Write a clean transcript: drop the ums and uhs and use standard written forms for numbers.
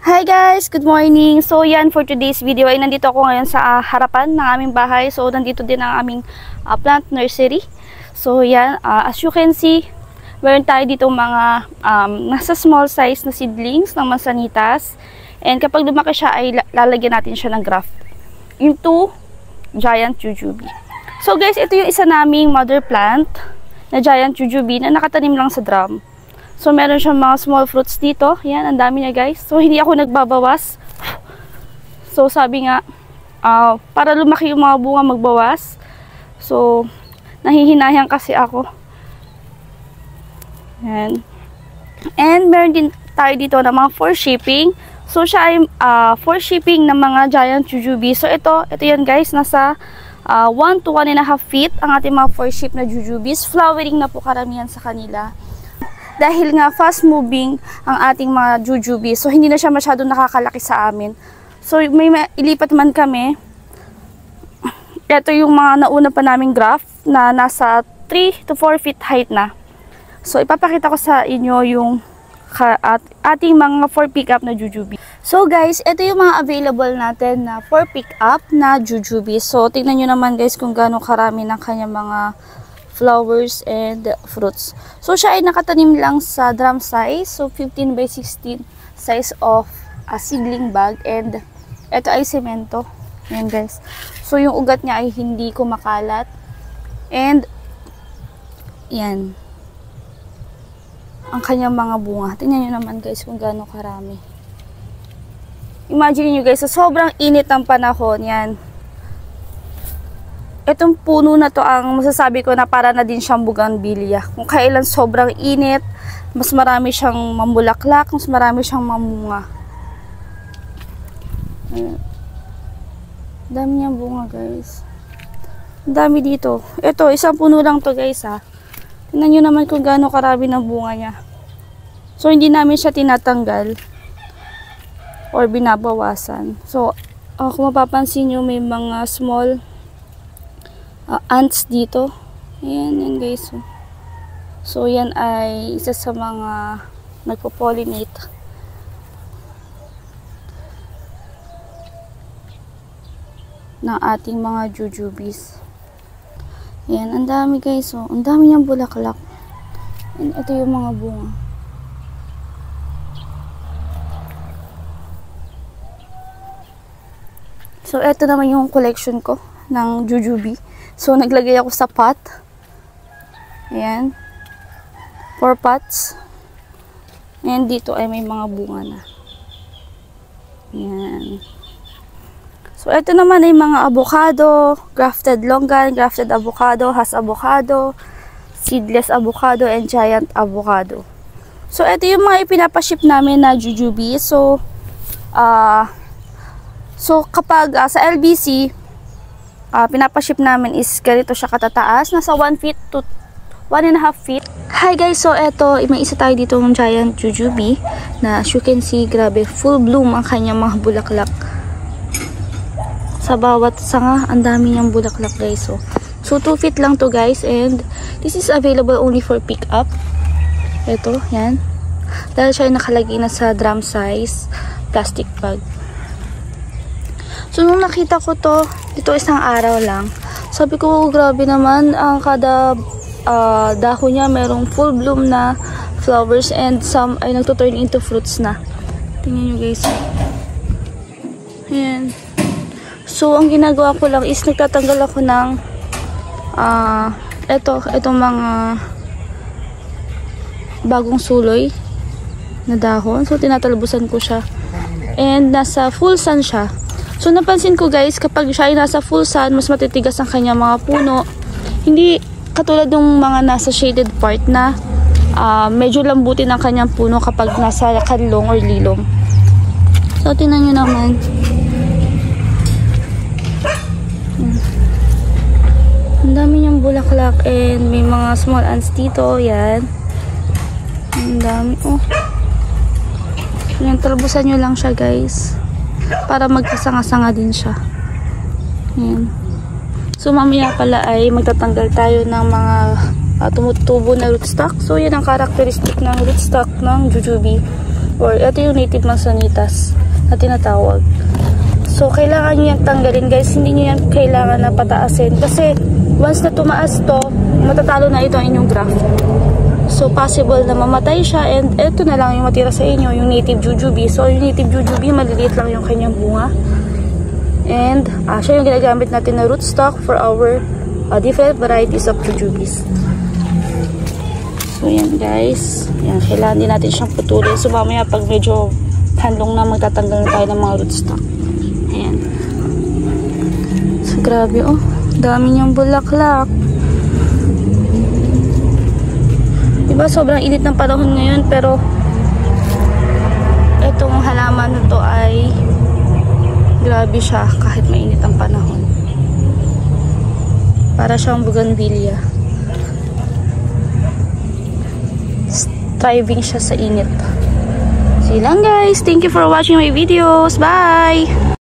Hi guys! Good morning! So yan, for today's video ay nandito ako ngayon sa harapan ng aming bahay. So nandito din ang aming plant nursery. So yan, as you can see, meron tayo dito mga nasa small size na seedlings ng mansanitas. And kapag lumaki siya ay lalagyan natin siya ng graft. Yung 2 giant jujube. So guys, ito yung isa naming mother plant na giant jujube na nakatanim lang sa drum. So, meron siyang mga small fruits dito. Yan, ang dami niya guys. So, hindi ako nagbabawas. So, sabi nga, para lumaki yung mga bunga magbawas. So, nahihinayang kasi ako. Yan. And, meron din tayo dito na mga 4 shipping. So, siya ay 4 shipping ng mga giant jujube. So, ito yan guys. Nasa 1 to 1.5 feet ang ating mga 4 ship na jujubes. Flowering na po karamihan sa kanila. Dahil nga fast moving ang ating mga jujube, so hindi na siya masyado nakakalaki sa amin. So may ilipat man kami. Ito yung mga nauna pa naming graft na nasa 3 to 4 feet height na. So ipapakita ko sa inyo yung ating mga 4 pick up na jujube. So guys, ito yung mga available natin na 4 pick up na jujube. So tingnan nyo naman guys kung gaano karami ng kanyang mga flowers and fruits. So siya ay nakatanim lang sa drum size, so 15 by 16 size of a seedling bag, and ito ay semento. Ayan guys. So yung ugat niya ay hindi kumakalat, and yan ang kanyang mga bunga. Tingnan nyo naman guys kung gaano karami. Imagine nyo guys, sa sobrang init ng panahon, yan, itong puno na to ang masasabi ko na para na din siyang bougainvillea. Kung kailan sobrang init, mas marami siyang mamulaklak, mas marami siyang mamunga. Ayan. Dami niyang bunga guys. Dami dito. Ito, isang puno lang to guys ha. Tingnan nyo naman kung gaano karami ng bunga niya. So, hindi namin siya tinatanggal or binabawasan. So, kung mapapansin nyo, may mga small ants dito. Ayan, yan guys. So, yan ay isa sa mga nagpo-pollinate. Ng ating mga jujubes. Ayan, ang dami guys. Oh. Ang dami niyang bulaklak. And ito yung mga bunga. So, ito naman yung collection ko ng jujube. So, naglagay ako sa pot. Ayan. 4 pots. And dito ay may mga bunga na. Ayan. So, ito naman ay mga avocado, grafted longan, grafted avocado, has avocado, seedless avocado, and giant avocado. So, ito yung mga ipinapaship namin na jujube. So, kapag sa LBC, pinapaship namin is ganito siya katataas. Nasa 1 feet to 1.5 feet. Hi guys, so eto, may isa tayo dito ng giant jujube na as you can see, grabe, full bloom ang kanyang mga bulaklak. Sa bawat sanga, ang dami niyang bulaklak guys. So 2 feet lang to guys, and this is available only for pick up. Eto, yan. Dahil siya ay nakalagay na sa drum size plastic bag. So, nung nakita ko to, dito isang araw lang, sabi ko, grabe naman, ang kada dahon niya merong full bloom na flowers, and some ay nagtuturn into fruits na. Tingnan nyo guys. Ayan. So, ang ginagawa ko lang is nagtatanggal ako ng itong mga bagong suloy na dahon. So, tinatalbusan ko siya. And nasa full sun siya. So, napansin ko guys, kapag siya ay nasa full sun, mas matitigas ang kanyang mga puno. Hindi katulad ng mga nasa shaded part na medyo lambutin ang kanyang puno kapag nasa kanlong or lilom. So, tingnan nyo naman. Ang dami niyang bulaklak, and may mga small ants dito. Yan. Ang dami. Oh. Yan, talbusan nyo lang siya guys. Para magkasanga-sanga din siya. Ayan. So, mamaya pala ay magtatanggal tayo ng mga tumutubo na rootstock. So, yan ang characteristic ng rootstock ng jujube. or ito yung native Manzanitas na tinatawag. So, kailangan nyo yan tanggalin guys. Hindi nyo yan kailangan na pataasin. Kasi, once na tumaas to, matatalo na ito ang inyong graft. So, possible na mamatay siya. And, ito na lang yung matira sa inyo, yung native jujube. So, yung native jujube, maliliit lang yung kanyang bunga. And, siya yung ginagamit natin na rootstock for our different varieties of jujubes. So, yan guys. Yan, kailangan din natin siyang putulin. So, mamaya pag medyo handlong na, magtatanggal na tayo ng mga rootstock. Ayan. So, grabe oh. Dami niyang bulaklak. Diba, sobrang init ng panahon ngayon, pero itong halaman na to ay grabe siya kahit mainit ang panahon. Para siyang bougainvillea. Thriving siya sa init. So, yun lang guys. Thank you for watching my videos. Bye!